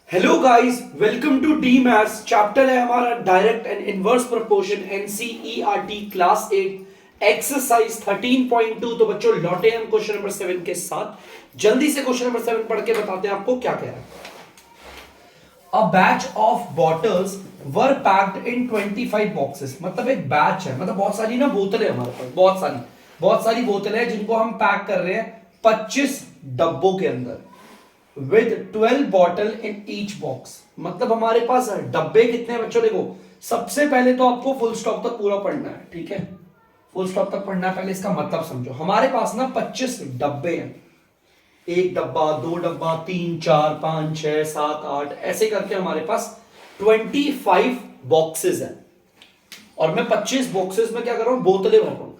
Hello guys, welcome to the maths. Chapter है हमारा direct and inverse proportion, NCERT class 8 exercise 13.2। तो बच्चों लौटे हम क्वेश्चन नंबर 7 के साथ। जल्दी से क्वेश्चन नंबर 7 पढ़ के बताते हैं आपको क्या कह रहा है। A batch of bottles were packed in 25 boxes. मतलब एक बैच है, मतलब बहुत सारी ना बोतलें हमारे पास, बहुत सारी बोतलें हैं जिनको हम पैक कर रहे हैं 25 डब्बों के अंदर with 12 bottle in each box. मतलब हमारे पास डब्बे कितने हैं बच्चों? देखो, सबसे पहले तो आपको फुल स्टॉप तक पूरा पढ़ना है, ठीक है? फुल स्टॉप तक पढ़ना है, पहले इसका मतलब समझो। हमारे पास ना 25 डब्बे हैं, एक डब्बा, दो डब्बा, 3, 4, 5, 6, 7, 8 ऐसे करके हमारे पास 25 बॉक्सेस हैं। और मैं 25 बॉक्सेस में क्या कर रहा हूं? बोतलें भर रहा हूं।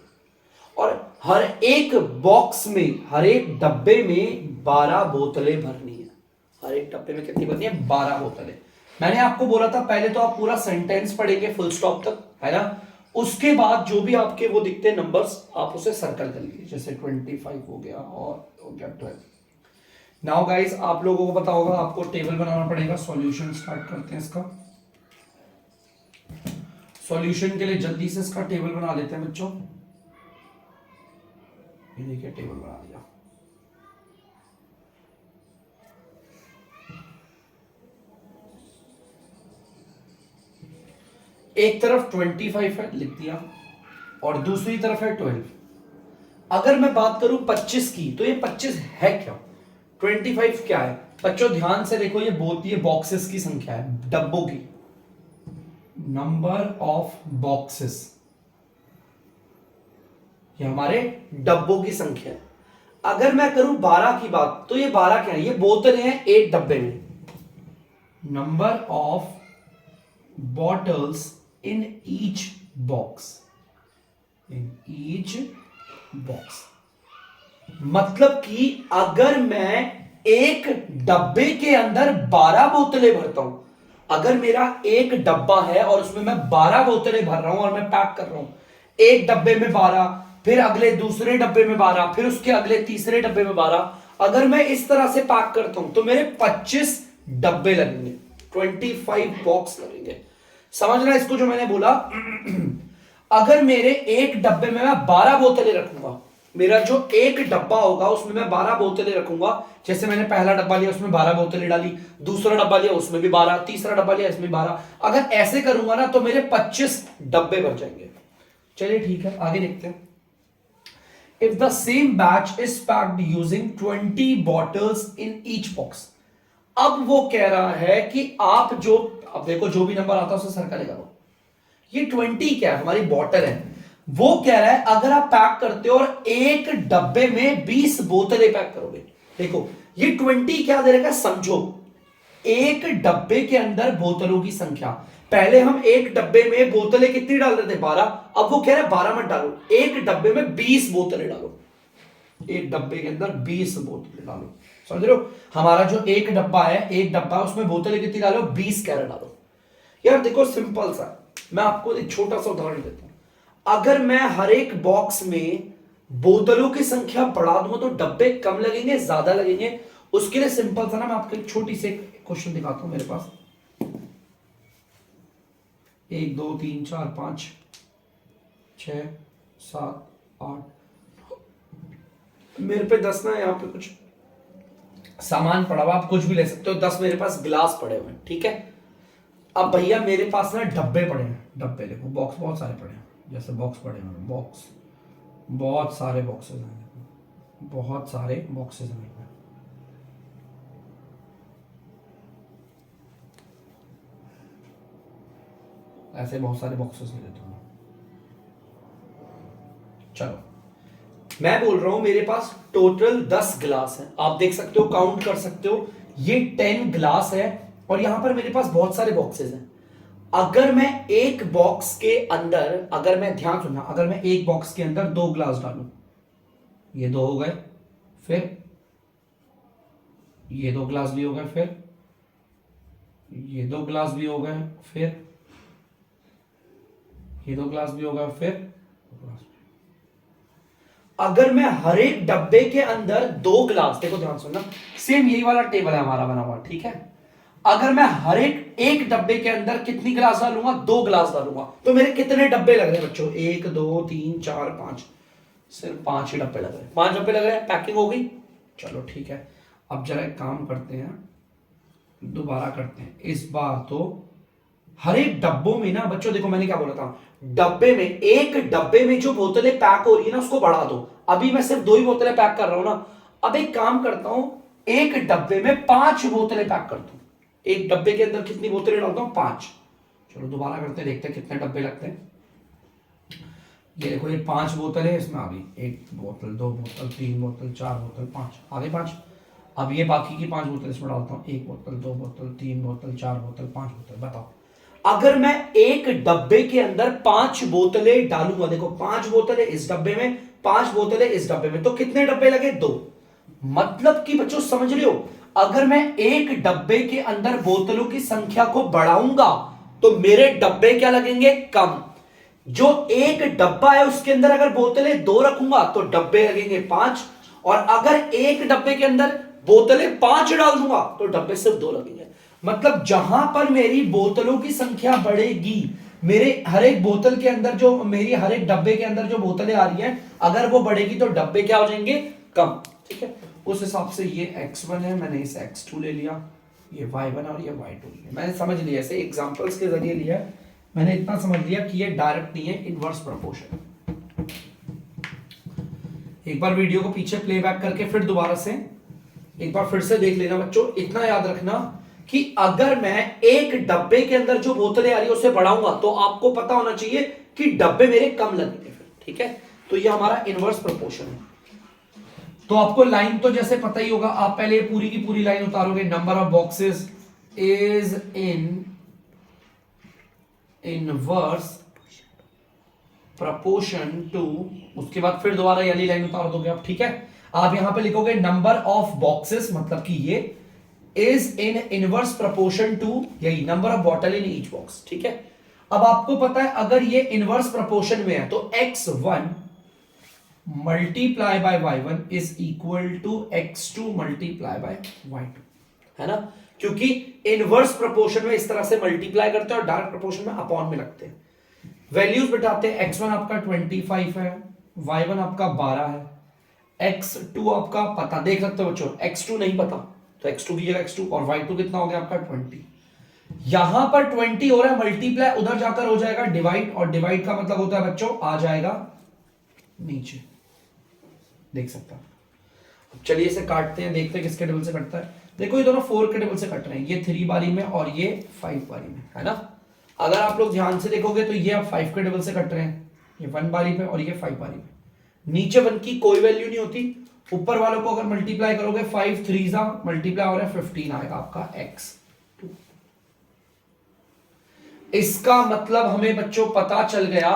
और हर एक बॉक्स में, हर एक डब्बे में 12 बोतलें भरनी है। हर एक डब्बे में कितनी भरनी है? 12 बोतलें। मैंने आपको बोला था पहले तो आप पूरा सेंटेंस पढ़ेंगे फुल स्टॉप तक, है ना? उसके बाद जो भी आपके वो दिखते नंबर्स आप उसे सर्कल कर लीजिए। जैसे 25 हो गया और हो गया 12। नाउ गाइस, आप लोगों को पता होगा आपको टेबल बनाना पड़ेगा। सॉल्यूशन स्टार्ट करते हैं इसका। सॉल्यूशन के लिए जल्दी से इसका टेबल बना लेते हैं बच्चों। ये देखिए, टेबल बना दिया। एक तरफ 25 है, लिख दिया, और दूसरी तरफ है 12। अगर मैं बात करूं 25 की, तो ये 25 है क्या? 25 क्या है बच्चों? ध्यान से देखो, ये बॉक्सेस की संख्या है, डब्बों की, नंबर ऑफ बॉक्सेस। ये हमारे डब्बों की संख्या है। अगर मैं करूं 12 की बात, तो ये 12 क्या है? ये बोतलें हैं एक डब्बे में। Number of bottles in each box, in each box. मतलब कि अगर मैं एक डब्बे के अंदर 12 बोतलें भरता हूं, अगर मेरा एक डब्बा है और उसमें मैं 12 बोतलें भर रहा हूं और मैं पैक कर रहा हूं, एक डब्बे में 12, फिर अगले दूसरे डब्बे में 12, फिर उसके अगले तीसरे डब्बे में 12, अगर मैं इस तरह से पैक करता हूं तो मेरे 25 डब्बे लगेंगे, 25 बॉक्स लगेंगे। समझना इसको जो मैंने बोला। अगर मेरे एक डब्बे में मैं 12 बोतलें रखूंगा, मेरा जो एक डब्बा होगा उसमें मैं 12 बोतलें रखूंगा। जैसे मैंने पहला डब्बा लिया, उसमें 12 बोतलें डाली, दूसरा डब्बा लिया, उसमें भी 12, तीसरा डब्बा लिया, इसमें 12। अगर ऐसे करूंगा ना तो मेरे 25 डब्बे भर जाएंगे। चलिए ठीक है, आगे देखते हैं। If the same batch is packed using 20 bottles in each box. अब वो कह रहा है कि आप जो, अब देखो जो भी नंबर आता है उसे सर्कल करो। ये 20 क्या है? हमारी बॉटल है। वो कह रहा है अगर आप पैक करते हो और एक डब्बे में 20 बोतलें पैक करोगे। देखो ये 20 क्या दे रखा है, समझो। एक डब्बे के अंदर बोतलों की संख्या, पहले हम एक डब्बे में बोतलें कितनी डाल रहे थे? 12। अब वो कह रहा है 12 मत डालो, एक डब्बे में 20 बोतलें डालो। एक डब्बे के अंदर 20 बोतलें डालो। समझ रहे हो? हमारा जो एक डब्बा है, एक डब्बा, उसमें बोतलें कितनी डालो? 20 कैरेट डालो। यार देखो सिंपल सा, मैं आपको एक छोटा सा उदाहरण देता हूं। अगर मैं हर एक बॉक्स में बोतलों की संख्या बढ़ा दूंगा तो डब्बे कम लगेंगे, ज्यादा लगेंगे? उसके लिए सिंपल सा ना, मैं आपको एक छोटी सी क्वेश्चन दिखाता हूं। मेरे पास 1 2 3 4 5 6 7 8, मेरे पे 10 ना, यहाँ पे कुछ सामान पड़ा हुआ, आप कुछ भी ले सकते हो। 10 मेरे पास गिलास पड़े हुए हैं, ठीक है? अब भैया मेरे पास ना डब्बे पड़े हैं, डब्बे देखो, बॉक्स बहुत सारे पड़े हैं। जैसे बॉक्स पड़े हैं, बॉक्स, बहुत सारे बॉक्सेस हैं, बहुत सारे बॉक्सेस हैं। ऐसे बहुत सारे बॉक्सेस ले लेता हूं। चलो, मैं बोल रहा हूं मेरे पास टोटल 10 गिलास है। आप देख सकते हो, काउंट कर सकते हो, ये 10 गिलास है। और यहां पर मेरे पास बहुत सारे बॉक्सेस हैं। अगर मैं एक बॉक्स के अंदर, अगर मैं, ध्यान सुनना, अगर मैं एक बॉक्स के अंदर 2 गिलास डालूं, ये 2 हो गए, फिर ये 2 गिलास भी हो गए, फिर ये 2 गिलास भी हो गए, फिर ये 2 गिलास भी हो गए, फिर अगर मैं हर एक डब्बे के अंदर 2 गिलास, देखो ध्यान सुनना, सेम यही वाला टेबल है हमारा बना हुआ, ठीक है? अगर मैं हर एक डब्बे के अंदर कितनी गिलास डालूंगा, 2 गिलास डालूंगा, तो मेरे कितने डब्बे लग रहे हैं बच्चों, 1 2 3 4 5, सिर्फ 5 ही डब्बे लग रहे हैं, 5 डब्बे लग रहे हैं, पैकिंग हो गई। चलो ठीक है, अब जरा एक काम करते हैं, दोबारा करते हैं इस बार। तो हर एक डब्बों में ना बच्चों, देखो मैंने क्या बोला था, डब्बे में, एक डब्बे में जो बोतलें पैक हो रही है ना उसको बढ़ा दो। अभी मैं सिर्फ 2 ही बोतलें पैक कर रहा हूं ना, अब एक काम करता हूं, एक डब्बे में 5 बोतलें पैक करता हूं। एक डब्बे के अंदर कितनी बोतलें डालता हूं, 5। चलो दोबारा करते हैं, देखते हैं कितने डब्बे लगते हैं। ये देखो, ये 5 बोतल है, इसमें आ गई 1 बोतल, 2 बोतल, 3 बोतल, 4 बोतल, 5 आ गए 5। अब ये बाकी की 5 बोतल इसमें डालता हूँ, 1 बोतल, 2 बोतल, 3 बोतल, 4 बोतल, 5 बोतल। बताओ, अगर मैं एक डब्बे के अंदर 5 बोतलें डालूंगा, देखो 5 बोतलें इस डब्बे में, 5 बोतलें इस डब्बे में, तो कितने डब्बे लगे, 2। मतलब कि बच्चों समझ रहे हो, अगर मैं एक डब्बे के अंदर बोतलों की संख्या को बढ़ाऊंगा तो मेरे डब्बे क्या लगेंगे, कम। जो एक डब्बा है उसके अंदर अगर बोतलें 2 रखूंगा तो डब्बे लगेंगे 5, और अगर एक डब्बे के अंदर बोतलें 5 डाल दूंगा तो डब्बे सिर्फ 2 लगेंगे। मतलब जहां पर मेरी बोतलों की संख्या बढ़ेगी, मेरे हर एक बोतल के अंदर जो, मेरी हर एक डब्बे के अंदर जो बोतलें आ रही हैं, अगर वो बढ़ेगी तो डब्बे क्या हो जाएंगे, कम। ठीक है, उस हिसाब से ये x1 है, मैंने इसे x2 ले लिया, ये y1 और ये y2 लिया। मैंने समझ लिया, ऐसे एग्जांपल्स के जरिए लिया है, मैंने इतना समझ लिया कि ये डायरेक्ट नहीं है, इनवर्स प्रोपोर्शन। एक बार वीडियो को पीछे प्लेबैक करके फिर दोबारा से एक बार फिर से देख लेना बच्चों। इतना याद रखना कि अगर मैं एक डब्बे के अंदर जो बोतलें आ रही है उससे बढ़ाऊंगा तो आपको पता होना चाहिए कि डब्बे मेरे कम लगेंगे फिर। ठीक है, तो ये हमारा इनवर्स प्रोपोर्शन है। तो आपको लाइन तो जैसे पता ही होगा, आप पहले पूरी की पूरी लाइन उतारोगे, number of boxes is in inverse proportion to, उसके बाद फिर दोबारा ये लाइन उतार दोगे आप। ठीक है, आप यहां पे लिखोगे नंबर ऑफ बॉक्सेस, मतलब कि ये is in inverse proportion to, यही number of bottle in each box. ठीक है, अब आपको पता है अगर ये इनवर्स प्रोपोर्शन में है तो x1 multiply by y1 is equal to x2 multiply by y2, है ना, क्योंकि इनवर्स प्रोपोर्शन में इस तरह से मल्टीप्लाई करते हैं और डायरेक्ट प्रोपोर्शन में अपॉन में लगते हैं। वैल्यूज बिठाते हैं, x1 आपका 25 है, y1 आपका 12 है, x2 आपका पता देख सकते हो बच्चों, x2 नहीं पता तो x2 की जगह x2, और y2 कितना हो गया आपका 20। यहां पर 20 हो रहा है मल्टीप्लाई, उधर जाकर हो जाएगा डिवाइड, और डिवाइड का मतलब होता है बच्चों आ जाएगा नीचे, देख सकता हूं। चलिए इसे काटते हैं, देखते हैं किसके टेबल से कटता है। देखो ये दोनों 4 के टेबल से कट रहे हैं, ये 3 बारी में और ये 5 बारी में, है ना। अगर आप लोग ध्यान से देखोगे तो ये आप 5 के टेबल से कट रहे हैं, ये 1 बारी पे और ये 5 बारी में। नीचे 1 की कोई वैल्यू नहीं होती, ऊपर वालों को अगर मल्टीप्लाई करोगे 5 3 मल्टीप्लाई हो रहा है 15 आएगा आपका x2। इसका मतलब हमें बच्चों पता चल गया,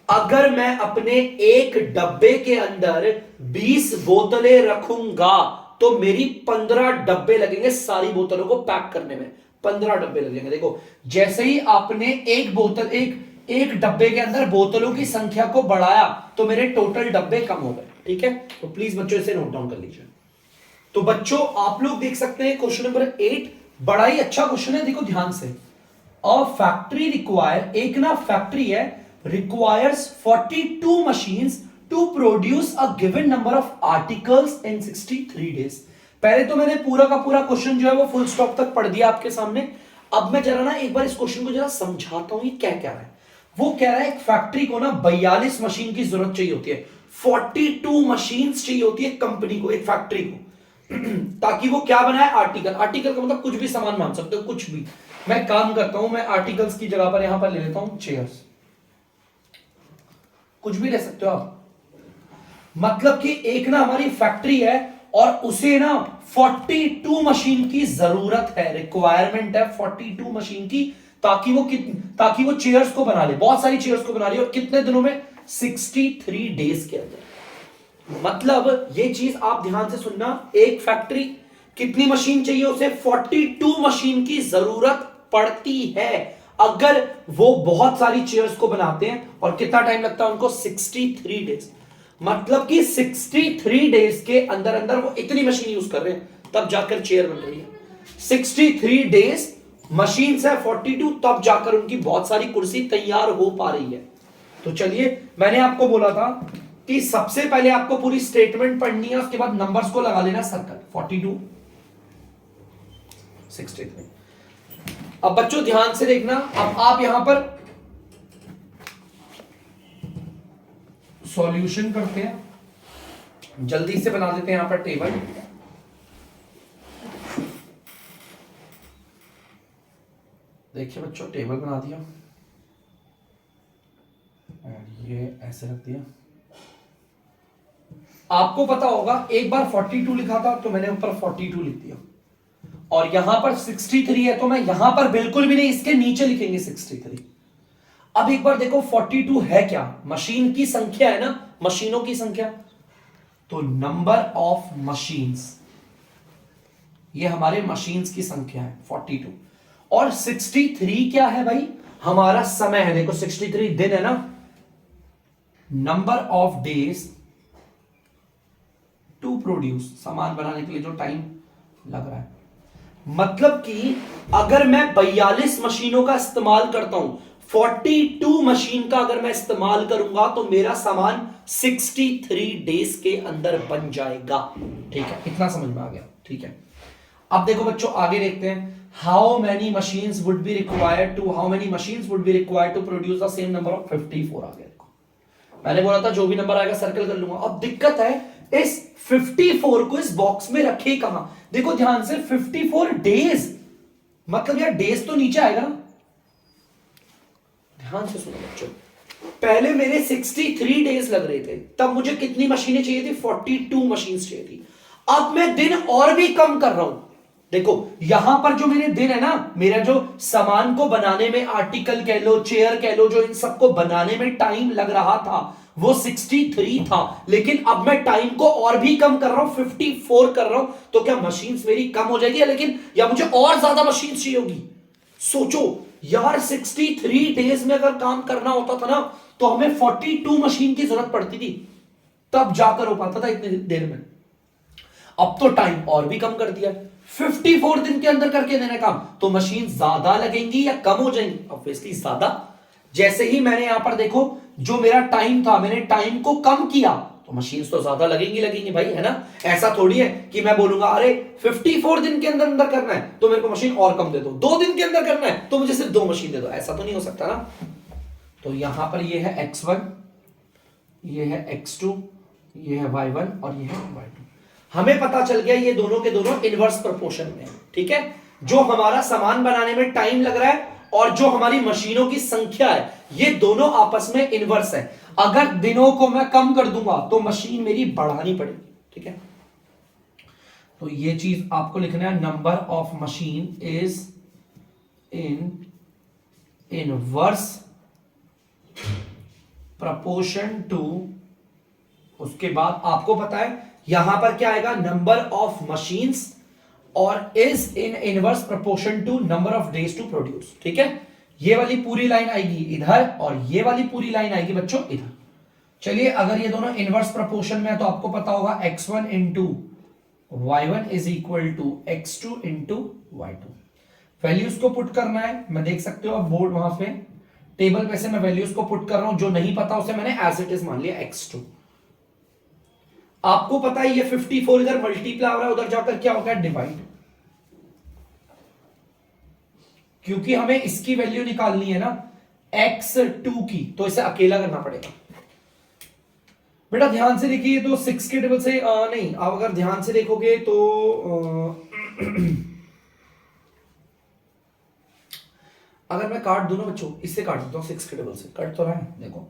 अगर मैं अपने एक डब्बे के अंदर 20 बोतलें रखूंगा तो मेरी 15 डब्बे लगेंगे सारी बोतलों को पैक करने में, 15 डब्बे लगेंगे। देखो जैसे ही आपने एक बोतल एक डब्बे के अंदर बोतलों की संख्या को बढ़ाया तो मेरे टोटल डब्बे कम हो गए। ठीक है, तो प्लीज बच्चों इसे नोट डाउन कर लीजिए। तो बच्चों आप लोग देख सकते हैं क्वेश्चन नंबर 8 बड़ा ही अच्छा क्वेश्चन है, देखो ध्यान से। अ फैक्ट्री रिक्वायर, एक ना फैक्ट्री है, requires 42 machines to produce a given number of articles in 63 days। पहले तो मैंने पूरा का पूरा क्वेश्चन जो है वो फुल स्टॉप तक पढ़ दिया आपके सामने। अब मैं जरा ना एक बार इस क्वेश्चन को जरा समझाता हूं, ये क्या कह रहा है। वो कह रहा है एक फैक्ट्री को ना 42 मशीन की जरूरत चाहिए होती है, 42 मशीन चाहिए होती है कंपनी को, एक फैक्ट्री को ताकि वो क्या बनाए, आर्टिकल। आर्टिकल का मतलब कुछ भी सामान मान सकते हो, कुछ भी। मैं काम करता हूं, मैं आर्टिकल्स की जगह पर यहां पर ले लेता हूं चेयर्स, कुछ भी ले सकते हो आप। मतलब कि एक ना हमारी फैक्ट्री है और उसे ना 42 मशीन की जरूरत है, रिक्वायरमेंट है 42 मशीन की, ताकि वो चेयर्स को बना ले, बहुत सारी चेयर्स को बना ले, और कितने दिनों में, 63 डेज के अंदर। मतलब ये चीज आप ध्यान से सुनना, एक फैक्ट्री कितनी मशीन चाहिए उसे, 42 मशीन की जरूरत पड़ती है अगर वो बहुत सारी चेयर्स को बनाते हैं। और कितना टाइम लगता है उनको, 63 डेज। मतलब कि 63 डेज के अंदर अंदर वो इतनी मशीन यूज कर रहे हैं, तब जाकर चेयर बन रही है। 63 डेज, मशीन है 42, तब जाकर उनकी बहुत सारी कुर्सी तैयार हो पा रही है। तो चलिए, मैंने आपको बोला था कि सबसे पहले आपको पूरी स्टेटमेंट पढ़नी है, उसके बाद नंबर्स को लगा लेना सर्कल। 42, 63। अब बच्चों ध्यान से देखना, अब आप यहां पर सॉल्यूशन करते हैं, जल्दी से बना देते हैं यहां पर टेबल। देखिए बच्चों, टेबल बना दिया और ये ऐसे रख दिया। आपको पता होगा एक बार 42 लिखा था तो मैंने ऊपर 42 लिख दिया, और यहां पर 63 है तो मैं यहां पर बिल्कुल भी नहीं, इसके नीचे लिखेंगे 63। अब एक बार देखो 42 है क्या, मशीन की संख्या है ना, मशीनों की संख्या, तो नंबर ऑफ मशीन्स, ये हमारे मशीन्स की संख्या है 42। और 63 क्या है भाई, हमारा समय है। देखो 63 दिन है ना, number of days to produce, सामान बनाने के लिए जो टाइम लग रहा है। मतलब कि अगर मैं 42 मशीनों का इस्तेमाल करता हूं, 42 मशीन का अगर मैं इस्तेमाल करूंगा तो मेरा सामान 63 डेज के अंदर बन जाएगा। ठीक है, इतना समझ में आ गया। ठीक है, अब देखो बच्चों आगे देखते हैं। How many machines would be required to produce the same number of 54 आ गया। देखो मैंने बोला था जो भी नंबर आएगा सर्कल कर लूंगा। अब दिक्कत है इस 54 को इस बॉक्स में रखे कहां। देखो ध्यान से, 54 डेज, मतलब यार डेज तो नीचे आएगा ना। ध्यान से सुनो बच्चों, पहले मेरे 63 डेज लग रहे थे, तब मुझे कितनी मशीनें चाहिए थी, 42 मशीन चाहिए थी। अब मैं दिन और भी कम कर रहा हूं। देखो यहां पर जो मेरे दिन है ना, मेरा जो सामान को बनाने में, आर्टिकल कह लो, चेयर कह लो, जो इन सबको बनाने में टाइम लग रहा था वो 63 था, लेकिन अब मैं टाइम को और भी कम कर रहा हूं, 54 कर रहा हूं। तो क्या मशीन्स मेरी कम हो जाएगी, लेकिन या मुझे और ज्यादा मशीन चाहिए होगी। सोचो यार, 63 डेज में अगर काम करना होता था ना तो हमें 42 मशीन की जरूरत पड़ती थी, तब जाकर हो पाता था इतनी देर में। अब तो टाइम और भी कम कर दिया, 54 दिन के अंदर करके देने काम, तो मशीन ज्यादा लगेंगी या कम हो जाएंगी, ऑब्वियसली ज्यादा। जैसे ही मैंने यहां पर देखो, जो मेरा टाइम था मैंने टाइम को कम किया, तो मशीन तो ज्यादा लगेंगी भाई, है ना। ऐसा थोड़ी है कि मैं बोलूंगा अरे 54 दिन के अंदर अंदर करना है तो मेरे को मशीन और कम दे दो, 2 दिन के अंदर करना है तो मुझे सिर्फ 2 मशीन दे दो, ऐसा तो नहीं हो सकता ना। तो यहां पर ये है x1, ये है x2, ये है y1 और ये है y2। हमें पता चल गया ये दोनों के दोनों इनवर्स प्रोपोर्शन में है। ठीक है, जो हमारा सामान बनाने में टाइम लग रहा है और जो हमारी मशीनों की संख्या है, ये दोनों आपस में इनवर्स है। अगर दिनों को मैं कम कर दूंगा तो मशीन मेरी बढ़ानी पड़ेगी। ठीक है, तो ये चीज आपको लिखना है, number of machine is in inverse proportion to, उसके बाद आपको पता है यहां पर क्या आएगा, नंबर ऑफ मशीन्स, और is in inverse proportion to number of days to produce. ठीक है, ये वाली पूरी लाइन आएगी इधर और ये वाली पूरी लाइन आएगी बच्चों इधर। चलिए, अगर ये दोनों इनवर्स प्रोपोर्शन में है तो आपको पता होगा x1 into y1 is equal to x2 into y2। Values को पुट करना है, मैं देख सकते हो अब बोर्ड वहां पे टेबल पे से मैं वैल्यूज को पुट कर रहा हूं, जो नहीं पता उसे मैंने एज इट इज मान लिया x2। आपको पता है ये 54 इधर मल्टीप्लाई हो रहा है, उधर जाकर क्या होगा, डिवाइड, क्योंकि हमें इसकी वैल्यू निकालनी है ना x2 की, तो इसे अकेला करना पड़ेगा। बेटा ध्यान से देखिए, तो 6 के टेबल से नहीं, आप अगर ध्यान से देखोगे तो अगर मैं काट दूं ना बच्चों, इससे काट देता हूं, 6 के टेबल से कट तो रहा है, देखो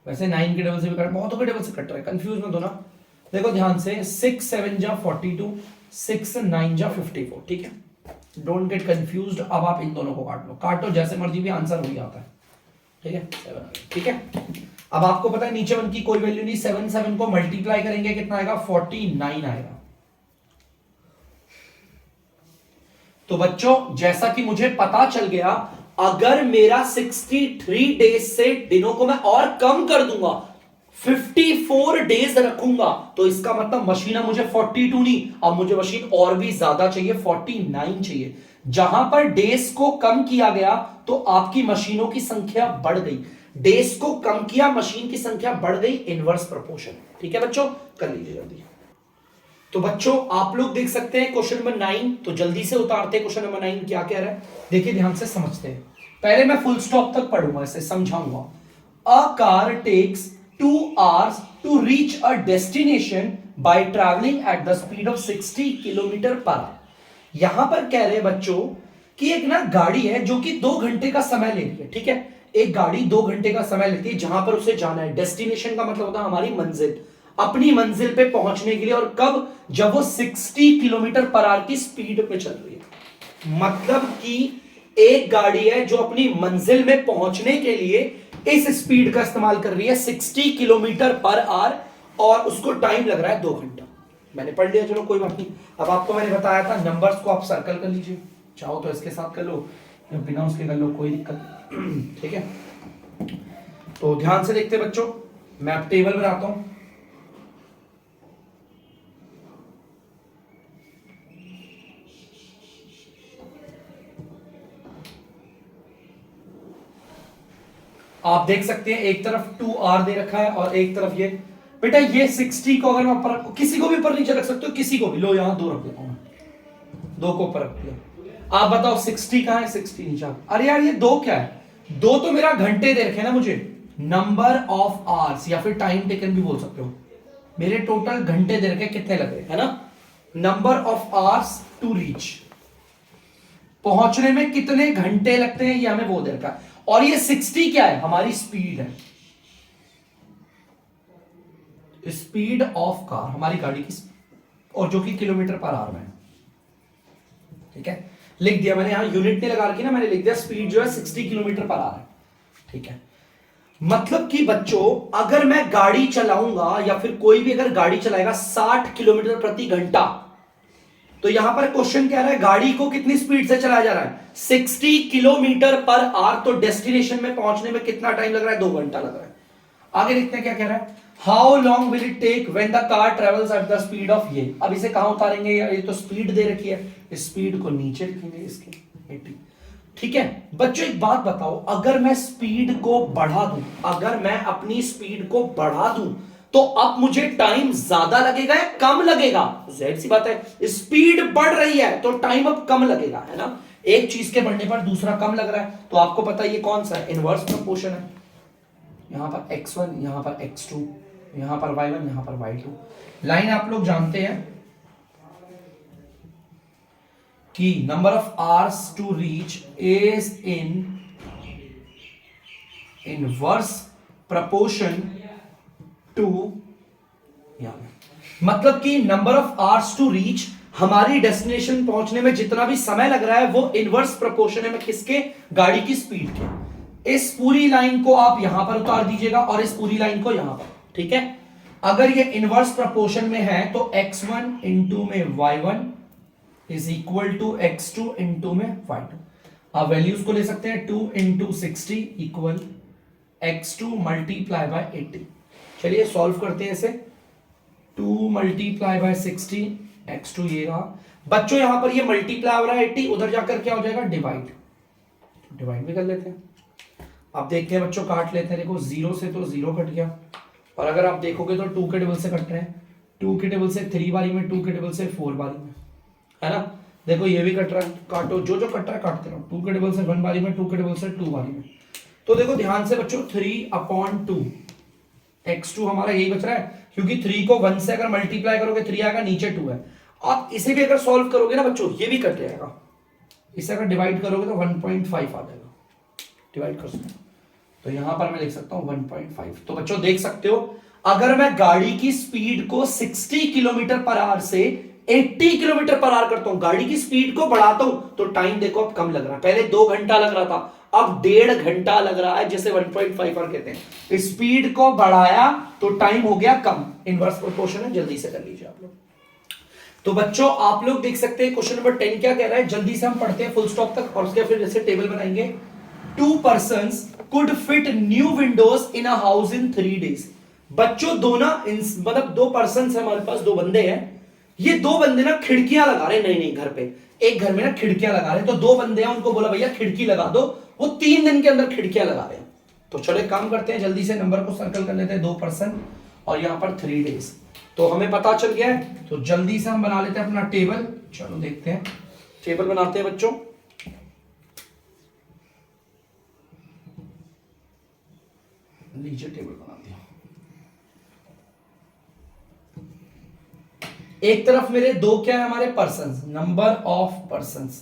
वैसे 9 के टेबल से भी कट, बहुतों के टेबल से कट रहा है, कंफ्यूज मत होना। देखो ध्यान से, 6 7 जा 42, 6 9 जा 54। ठीक है, डोंट गेट कंफ्यूज्ड। अब आप इन दोनों को काट लो, काटो जैसे मर्जी भी, आंसर वही आता है। ठीक है, 7। ठीक है, अब आपको पता है नीचे 1 की कोई वैल्यू नहीं, 7 7 को मल्टीप्लाई करेंगे कितना आएगा, 49 आएगा। तो बच्चों जैसा कि मुझे पता चल गया, अगर मेरा 63 डेज से दिनों को मैं और कम कर दूंगा 54 डेज रखूंगा, तो इसका मतलब मशीन अब मुझे 42 नहीं, अब मुझे मशीन और भी ज्यादा चाहिए, 49 चाहिए। जहां पर डेज को कम किया गया तो आपकी मशीनों की संख्या बढ़ गई, डेज को कम किया मशीन की संख्या बढ़ गई, इनवर्स प्रोपोर्शन। ठीक है बच्चों, कर लीजिए जल्दी। तो बच्चों आप लोग देख सकते हैं क्वेश्चन नंबर 9, तो जल्दी से उतारते हैं क्वेश्चन नंबर 9 क्या कह रहा है, देखिए ध्यान से समझते हैं। पहले मैं फुल स्टॉप तक पढ़ूंगा, इसे समझाऊंगा। A car takes 2 hours to reach a destination by traveling at the speed of 60 kilometre per hour. यहां पर कह रहे हैं बच्चों कि एक ना गाड़ी है जो कि 2 घंटे का समय लेती है। ठीक है, एक गाड़ी 2 घंटे का समय लेती है जहां पर उसे जाना है। डेस्टिनेशन का मतलब होता है हमारी मंजिल, अपनी मंजिल पे पहुंचने के लिए, और कब, जब वो 60 किलोमीटर पर आवर की स्पीड पे चल रही है। मतलब कि एक गाड़ी है जो अपनी मंजिल में पहुंचने के लिए इस स्पीड का इस्तेमाल कर रही है 60 किलोमीटर पर आवर, और उसको टाइम लग रहा है 2 घंटा। मैंने पढ़ लिया, चलो कोई बात नहीं। अब आपको मैंने बताया था नंबर्स को आप सर्कल कर लीजिए, चाहो तो इसके साथ कर लो या बिना उसके कर लो, कोई दिक्कत नहीं। ठीक है, तो ध्यान से देखते बच्चों, मैं अब टेबल बनाता हूं। आप देख सकते हैं एक तरफ 2r दे रखा है और एक तरफ ये। बेटा ये 60 को अगर मैं ऊपर, किसी को भी ऊपर नीचे रख सकते हो, किसी को भी, लो यहां 2 रख देता हूं, 2 को ऊपर रख दिया। आप बताओ 60 कहां है, 60 नीचे। अरे यार ये 2 क्या है, 2 तो मेरा घंटे दे रखे ना मुझे, नंबर ऑफ आवर्स या फिर टाइम टेकन भी बोल सकते हो। मेरे टोटल घंटे दे रखे कितने लग रहे है ना, number of hours to reach, पहुंचने में कितने घंटे लगते हैं ये हमें वो दे रखा है। और ये 60 क्या है, हमारी स्पीड है, स्पीड ऑफ कार, हमारी गाड़ी की, और जो कि किलोमीटर पर आवर में है। ठीक है, लिख दिया मैंने, यहां यूनिट नहीं लगा रखी ना, मैंने लिख दिया स्पीड जो है 60 किलोमीटर पर आवर है। ठीक है, मतलब कि बच्चों अगर मैं गाड़ी चलाऊंगा या फिर कोई भी अगर गाड़ी चलाएगा 60 किलोमीटर प्रति घंटा, तो यहां पर क्वेश्चन क्या रहा है, गाड़ी को कितनी स्पीड से चलाया जा रहा है, 60 किलोमीटर पर आवर, तो डेस्टिनेशन में पहुंचने में कितना टाइम लग रहा है, 2 घंटा लग रहा है। आगे देखते हैं क्या कह रहा है, how long will it take when the car travels at the speed of, ये अब इसे कहां उतारेंगे, ये तो स्पीड दे रखी है, स्पीड को नीचे लिखेंगे इसके 80। ठीक है बच्चों, एक बात बताओ, अगर मैं स्पीड को बढ़ा दूं, अगर मैं अपनी स्पीड को बढ़ा दूं, तो अब मुझे टाइम ज्यादा लगेगा या कम लगेगा, जाहिर सी बात है स्पीड बढ़ रही है तो टाइम अब कम लगेगा, है ना। एक चीज के बढ़ने पर दूसरा कम लग रहा है, तो आपको पता है ये कौन सा है, इनवर्स प्रोपोर्शन है। यहां पर x1, यहां पर x2, यहां पर y1, यहां पर y2। लाइन आप लोग जानते हैं कि number of hours to reach is in inverse proportion to, मतलब कि number of hours to reach, हमारी डेस्टिनेशन पहुंचने में जितना भी समय लग रहा है वो इनवर्स प्रोपोर्शन है में किसके, गाड़ी की स्पीड के। इस पूरी लाइन को आप यहां पर उतार दीजिएगा और इस पूरी लाइन को यहां पर। ठीक है, अगर ये इनवर्स प्रोपोर्शन में है तो x1 इंटू में y1 is equal to x2 into में y2। आप वैल्यूज को ले सकते हैं, 2 into 60 equal x2 multiply bye 80। चलिए सॉल्व करते हैं इसे, 2 मल्टीप्लाई बाय 60, x2 ये रहा। बच्चों यहां पर ये मल्टीप्लाई हो रहा है 80, उधर जाकर क्या हो जाएगा, डिवाइड, डिवाइड भी कर लेते हैं। आप देखते हैं बच्चों, काट लेते हैं, देखो 0 से तो 0 कट गया, और अगर आप देखोगे तो 2 के टेबल से कट रहे हैं, 2 के टेबल से 3 बारी में, 2 के टेबल से 4 बारी में, है ना। देखो ये भी कट रहा है, काटो, जो जो कट रहा है काटते रहो, 2 के टेबल से 1 बारी में, 2 के टेबल से 2 बारी में। तो देखो ध्यान से बच्चों, 3/2 x2 हमारा यही बच रहा है, क्योंकि 3 को 1 से अगर मल्टीप्लाई करोगे 3 आएगा, नीचे 2 है। आप इसे भी अगर सॉल्व करोगे ना बच्चों, ये भी कट जाएगा, इसे अगर डिवाइड करोगे तो 1.5 आ जाएगा, डिवाइड कर सकते हो, तो यहां पर मैं लिख सकता हूं 1.5। तो बच्चों देख सकते हो, अगर मैं गाड़ी की स्पीड को 60 किलोमीटर पर आवर से 80 किलोमीटर पर आवर करता हूं, गाड़ी की स्पीड को बढ़ाता हूं, तो टाइम देखो अब कम लग रहा है। पहले 2 घंटा लग रहा था, अब 1.5 घंटा लग रहा है, जिसे 1.5 आवर कहते हैं। स्पीड को बढ़ाया तो टाइम हो गया कम, इनवर्स प्रोपोर्शन है, जल्दी से कर लीजिए आप लोग। तो बच्चों आप लोग देख सकते हैं क्वेश्चन नंबर 10 क्या कह रहा है, जल्दी से हम पढ़ते हैं फुल स्टॉप तक, और उसके फिर जैसे टेबल बनाएंगे। 2 persons could fit new windows in a house in 3 days। बच्चों दो ना मतलब दो पर्सन है हमारे पास, दो बंदे हैं। ये दो बंदे ना खिड़कियां लगा रहे हैं, नई नई घर पे, एक घर में ना खिड़कियां लगा रहे हैं। तो दो बंदे हैं, उनको बोला भैया खिड़की लगा दो, वो 3 दिन के अंदर खिड़कियां लगा रहे हैं। तो चलो एक काम करते हैं, जल्दी से नंबर को सर्कल कर लेते हैं, 2 पर्सन और यहां पर 3 डेज। तो हमें पता चल गया है, तो जल्दी से हम बना लेते हैं अपना टेबल। चलो देखते हैं, टेबल बनाते हैं बच्चों। लीजिए टेबल बना दिया। एक तरफ मेरे दो क्या है हमारे पर्सन्स, नंबर ऑफ पर्सन्स,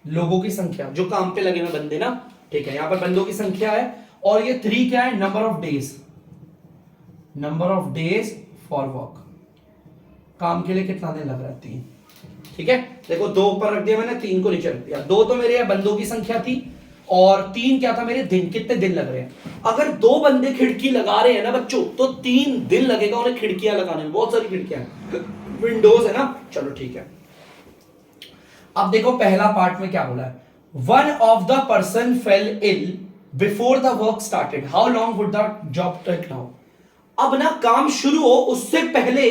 लोगों की संख्या जो काम पे लगे हुए बंदे ना, ठीक है, यहां पर बंदों की संख्या है। और ये 3 क्या है, number of days, number of days for work, काम के लिए कितना दिन लग रहा है, 3। ठीक है, देखो 2 ऊपर रख दिया मैंने, 3 को नीचे रख दिया। 2 तो मेरे बंदों की संख्या थी और 3 क्या था मेरे दिन, कितने दिन लग रहे हैं। अगर 2 बंदे खिड़की लगा रहे हैं ना बच्चों, तो 3 दिन लगेगा उन्हें खिड़कियां लगाने में। बहुत सारी खिड़कियां हैं, विंडोज है ना। चलो ठीक है, अब देखो पहला पार्ट में क्या बोला है, one of the person fell ill before the work started, how long would the job take now. अब ना काम शुरू हो उससे पहले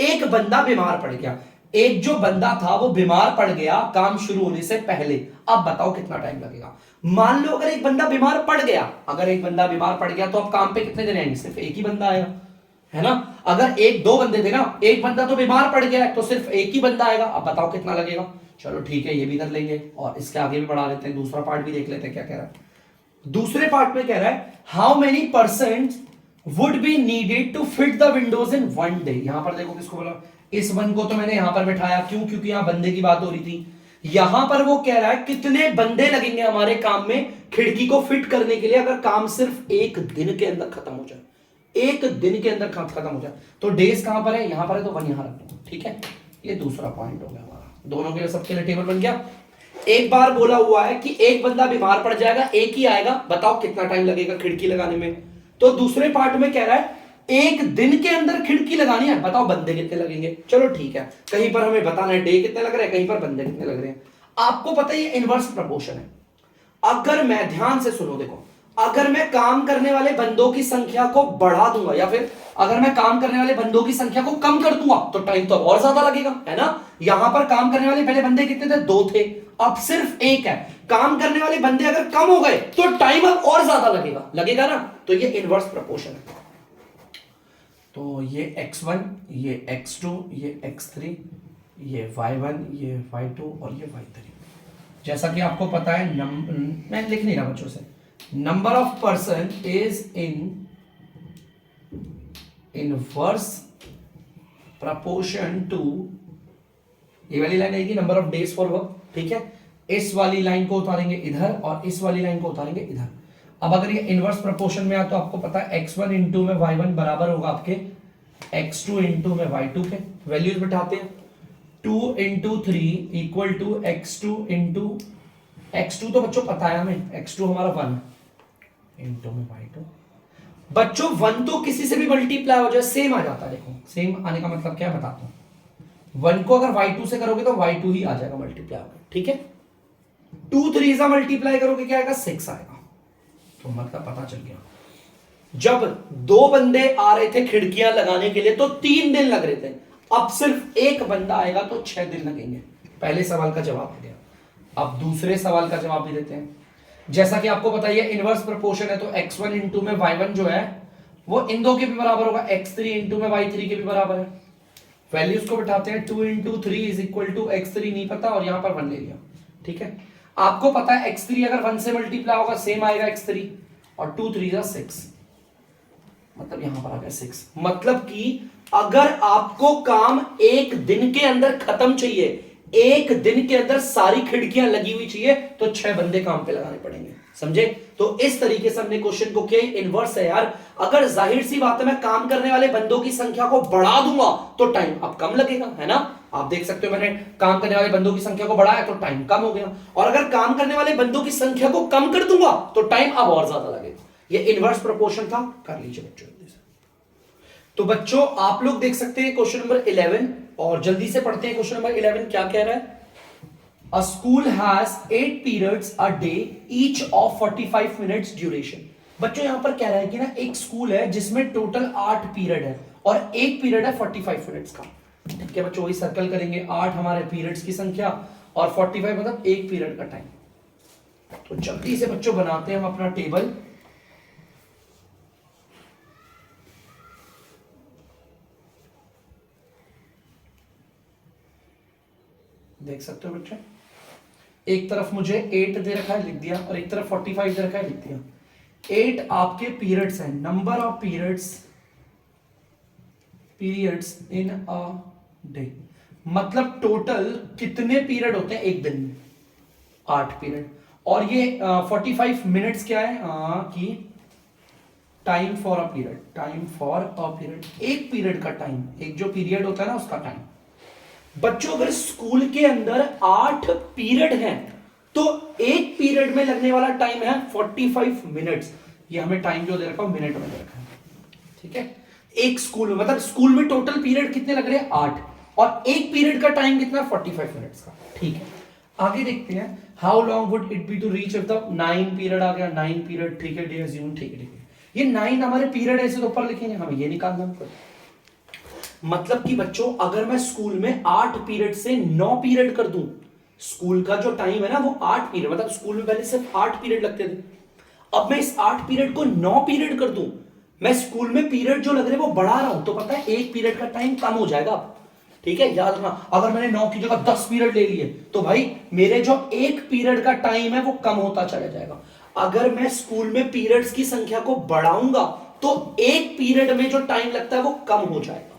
एक बंदा बीमार पड़ गया, एक जो बंदा था वो बीमार पड़ गया काम शुरू होने से पहले। अब बताओ कितना टाइम लगेगा। मान लो अगर एक बंदा बीमार पड़ गया, अगर एक बंदा बीमार पड़ गया तो अब काम पे कितने दिन आएंगे, सिर्फ एक ही बंदा आएगा, है ना। अगर एक दो बंदे थे ना, एक बंदा तो बीमार पड़ गया तो सिर्फ एक ही बंदा आएगा। अब बताओ कितना लगेगा। चलो ठीक है, ये भी कर लेंगे और इसके आगे भी बढ़ा लेते हैं, दूसरा पार्ट भी देख लेते हैं क्या कह रहा है। दूसरे पार्ट में कह रहा है how many percent would be needed to fit the windows in 1 day. यहां पर देखो किसको बोला, इस वन को तो मैंने यहां पर बैठाया, क्यों, क्योंकि यहां बंदे की बात हो रही थी। यहां पर वो कह रहा है कितने बंदे लगेंगे हमारे काम में खिड़की को फिट करने के लिए, अगर काम सिर्फ 1 दिन के अंदर खत्म हो जाए, 1 दिन के अंदर खत्म हो जाए। तो डेज कहां पर है, यहां पर है, तो 1 यहां रख दो। ठीक है, ये दूसरा पॉइंट हो गया हमारा, दोनों के लिए सबके लिए टेबल बन गया। एक बार बोला हुआ है कि एक बंदा बीमार पड़ जाएगा, एक ही आएगा, बताओ कितना टाइम लगेगा खिड़की लगाने में। तो दूसरे पार्ट में कह रहा है 1 दिन के अंदर खिड़की लगानी है, बताओ बंदे कितने लगेंगे। चलो ठीक है, कहीं पर हमें बताना है डे कितने लग रहे हैं, कहीं पर बंदे कितने लग रहे हैं। आपको पता है ये इनवर्स प्रपोर्शन है। अगर मैं, ध्यान से सुनो, देखो अगर मैं काम करने वाले बंदों की संख्या को बढ़ा दूंगा या फिर अगर मैं काम करने वाले बंदों की संख्या को कम कर दूंगा तो टाइम तो और ज्यादा लगेगा, है ना। यहां पर काम करने वाले पहले बंदे कितने थे, 2 थे, अब सिर्फ 1 है। काम करने वाले बंदे अगर कम हो गए तो टाइम अब और ज्यादा लगेगा, लगेगा ना। तो ये इनवर्स प्रपोर्शन है। तो ये x1, ये x2, ये x3, ये y1, ये y2 और ये y3। जैसा कि आपको पता है, मैं लिख नहीं रहा बच्चों से, number of person is in inverse proportion to, ये वाली लाइन आएगी number of days for work. ठीक है, इस वाली लाइन को उतारेंगे इधर और इस वाली लाइन को उतारेंगे इधर। अब अगर ये इनवर्स प्रपोर्शन में आ तो आपको पता है x1 इंटू में y1 बराबर होगा आपके x2 इंटू में y2 के। वैल्यूज बिठाते हैं, 2 into 3 equal to x2 into x2 तो बच्चों पता है हमें, x2 हमारा 1 इंटू में y2। बच्चों 1 तो किसी से भी मल्टीप्लाई हो जाए सेम आ जाता है। देखो सेम आने का मतलब क्या है बताता हूं, 1 को अगर y2 से करोगे तो y2 ही आ जाएगा मल्टीप्लाई होकर। ठीक है, 2 3 से मल्टीप्लाई करोगे क्या आएगा, 6 आएगा। तो मतलब पता चल गया, जब 2 बंदे आ रहे थे खिड़कियां लगाने के लिए तो 3 दिन लग रहे थे, अब सिर्फ 1 बंदा आएगा तो 6 दिन लगेंगे। पहले सवाल का जवाब हो गया। अब दूसरे सवाल का जवाब भी देते हैं। जैसा कि आपको पता है इनवर्स प्रोपोर्शन है, तो x1 इंटू में y1 जो है वो इन दो के भी बराबर होगा, x3 इंटू में y3 के भी बराबर है। वैल्यूज को बिठाते हैं, 2 into 3 is equal to x3 नहीं पता और यहां पर 1 ले लिया। ठीक है, आपको पता है x3 अगर 1 से मल्टीप्लाई होगा सेम आएगा x3 और 2 3 जा 6, मतलब यहां पर आ गया 6। मतलब कि अगर आपको काम 1 दिन के अंदर खत्म चाहिए, 1 दिन के अंदर सारी खिड़कियां लगी हुई चाहिए, तो 6 बंदे काम पे लगाने पड़ेंगे। समझे। तो इस तरीके से हमने क्वेश्चन को किया। इनवर्स है यार, अगर जाहिर सी बात है मैं काम करने वाले बंदों की संख्या को बढ़ा दूंगा तो टाइम अब कम लगेगा, है ना। आप देख सकते हो मैंने काम करने वाले बंदों की संख्या को बढ़ाया तो टाइम कम हो गया, और अगर काम करने वाले बंदों की संख्या को कम कर दूंगा तो टाइम अब और ज्यादा लगेगा। ये इनवर्स प्रोपोर्शन था। कर लीजिए बच्चों जल्दी से। तो बच्चों आप लोग देख सकते हैं क्वेश्चन नंबर 11, और जल्दी से पढ़ते हैं क्वेश्चन नंबर 11 क्या कह रहा है। A school has 8 periods a day, each of 45 minutes duration. बच्चों यहां पर कह रहा है कि ना एक स्कूल है जिसमें टोटल 8 पीरियड है और एक पीरियड है 45 मिनट्स का। ठीक है बच्चों, वही सर्कल करेंगे, 8 हमारे पीरियड्स की संख्या और 45 मतलब एक पीरियड का टाइम। तो जल्दी से बच्चों बनाते हैं हम अपना टेबल। देख सकते हो बच्चे, एक तरफ मुझे 8 दे रखा है, लिख दिया, और एक तरफ 45 दे रखा है, लिख दिया। 8 आपके पीरियड्स हैं, number of periods in a day, मतलब टोटल कितने पीरियड होते हैं एक दिन में, 8 पीरियड। और ये 45 मिनट्स क्या है कि टाइम फॉर अ पीरियड, एक पीरियड का टाइम, एक जो पीरियड होता है ना उसका टाइम। बच्चों अगर स्कूल के अंदर 8 पीरियड हैं तो एक पीरियड में लगने वाला टाइम है 45 मिनट्स। ये हमें टाइम जो दे रखा है मिनट में दे रखा है, ठीक है। एक स्कूल में, मतलब स्कूल में टोटल पीरियड कितने लग रहे हैं 8, और एक पीरियड का टाइम कितना 45 मिनट्स का, ठीक है। आगे देखते हैं, how long would it be to reach if the 9 period आ गया, 9 पीरियड, ठीक है, डे अज्यूम, ठीक है। ये 9 हमारे पीरियड ऐसे तो ऊपर लिखेंगे, हमें ये निकालना है। मतलब कि बच्चों अगर मैं स्कूल में 8 पीरियड से 9 पीरियड कर दूं, स्कूल का जो टाइम है ना वो 8 पीरियड, मतलब स्कूल में पहले सिर्फ 8 पीरियड लगते थे, अब मैं इस 8 पीरियड को 9 पीरियड कर दूं, मैं स्कूल में पीरियड जो लग रहे हैं वो बढ़ा रहा हूं, तो पता है एक पीरियड का टाइम कम हो जाएगा। ठीक है, याद रखना, अगर मैंने 9 की जगह 10 पीरियड ले लिए तो भाई मेरे जो एक पीरियड का टाइम है वो कम होता चला जाएगा। अगर मैं स्कूल में पीरियड्स की संख्या को बढ़ाऊंगा तो एक पीरियड में जो टाइम लगता है वो कम हो जाएगा,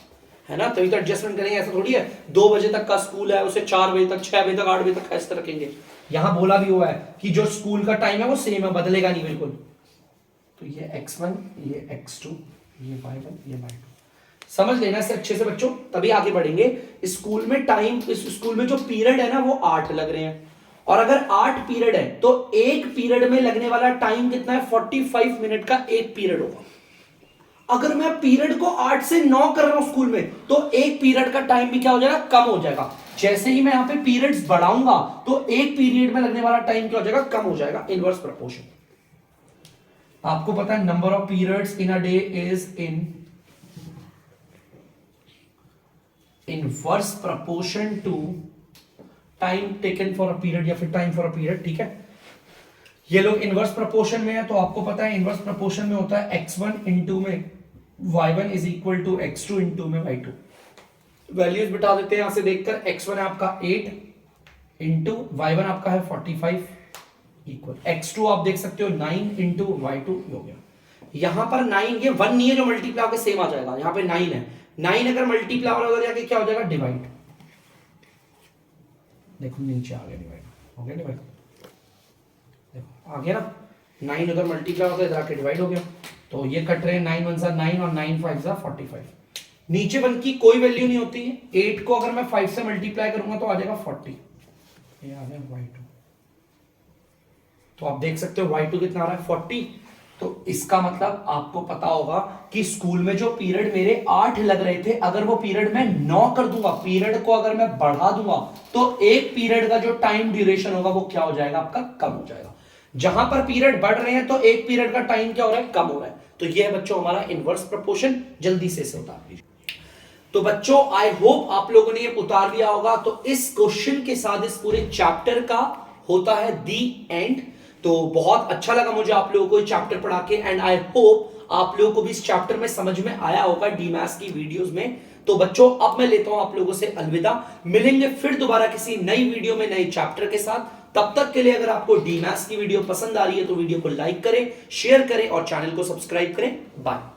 है ना। तभी तो एडजस्टमेंट करेंगे, ऐसा थोड़ी है 2 बजे तक का स्कूल है उसे 4 बजे तक, 6 बजे तक, 8 बजे तक ऐसे रखेंगे। यहां बोला भी हुआ है कि जो स्कूल का टाइम है वो सेम है, बदलेगा नहीं बिल्कुल। तो ये x1, ये x2, ये y1, ये y2, समझ लेना इसे अच्छे से बच्चों, तभी आगे बढ़ेंगे। स्कूल में टाइम, इस स्कूल में जो पीरियड है ना वो 8 लग रहे हैं, और अगर 8 पीरियड है तो एक पीरियड में लगने वाला टाइम कितना है 45 मिनट का एक पीरियड होगा। अगर मैं पीरियड को 8 से 9 कर रहा हूं स्कूल में तो एक पीरियड का टाइम भी क्या हो जाएगा, कम हो जाएगा। जैसे ही मैं यहां पे पीरियड्स बढ़ाऊंगा तो एक पीरियड में लगने वाला टाइम क्या हो जाएगा, कम हो जाएगा, इनवर्स प्रोपोर्शन। आपको पता है number of periods in a day is in inverse proportion to time taken for a period, या फिर टाइम फॉर अ पीरियड, ठीक है। ये लोग इनवर्स प्रोपोर्शन में है, तो आपको पता है इनवर्स प्रोपोर्शन में होता है x1 इंटू में y1 is equal to x2 into में y2। वैल्यूज बिठा देते हैं यहां से देखकर, x1 है आपका 8 इंटू y1 आपका है 45 इक्वल x2 आप देख सकते हो 9 इंटू y2 हो गया। यहां पर 9, ये 1 नहीं है जो मल्टीप्लाई होकर सेम आ जाएगा, यहां पे 9 है, 9 अगर मल्टीप्लाई हो जाएगा क्या हो जाएगा, डिवाइड। देखो नीचे आ गया, डिवाइड हो गया, डिवाइड देखो आ गया ना, 9 अगर मल्टीप्लाई होता है इधर आके डिवाइड हो गया। तो ये कट रहे हैं 9 1 सा 9 और 9 5 सा 45। नीचे 1 की कोई वैल्यू नहीं होती है, 8 को अगर मैं 5 से मल्टीप्लाई करूंगा तो आ जाएगा 40। ये आ गया y2, तो आप देख सकते हो y2 कितना आ रहा है 40। तो इसका मतलब आपको पता होगा कि स्कूल में जो पीरियड मेरे 8 लग रहे थे, अगर वो पीरियड मैं 9 कर दूंगा, पीरियड को अगर मैं बढ़ा दूंगा तो एक पीरियड का जो टाइम ड्यूरेशन होगा वो क्या हो जाएगा, आपका कम हो जाएगा। जहां पर पीरियड बढ़ रहे हैं तो एक पीरियड का टाइम क्या हो रहा है, कम हो रहा है। तो ये है बच्चों हमारा इनवर्स प्रोपोर्शन, जल्दी से इसे उतार लीजिए। तो बच्चों आई होप आप लोगों ने ये उतार लिया होगा। तो इस क्वेश्चन के साथ इस पूरे चैप्टर का होता है दी एंड। तो बहुत अच्छा लगा मुझे आप लोगों को ये चैप्टर पढ़ा के, एंड आई होप आप लोगों को भी इस चैप्टर में समझ में आया होगा डी मैथ्स की वीडियोस में। तो बच्चों अब मैं लेता हूं आप लोगों से अलविदा, मिलेंगे फिर दोबारा किसी नई वीडियो में नए चैप्टर के साथ। तब तक के लिए अगर आपको डी मैथ्स की वीडियो पसंद आ रही है तो वीडियो को लाइक करें, शेयर करें और चैनल को सब्सक्राइब करें। बाय।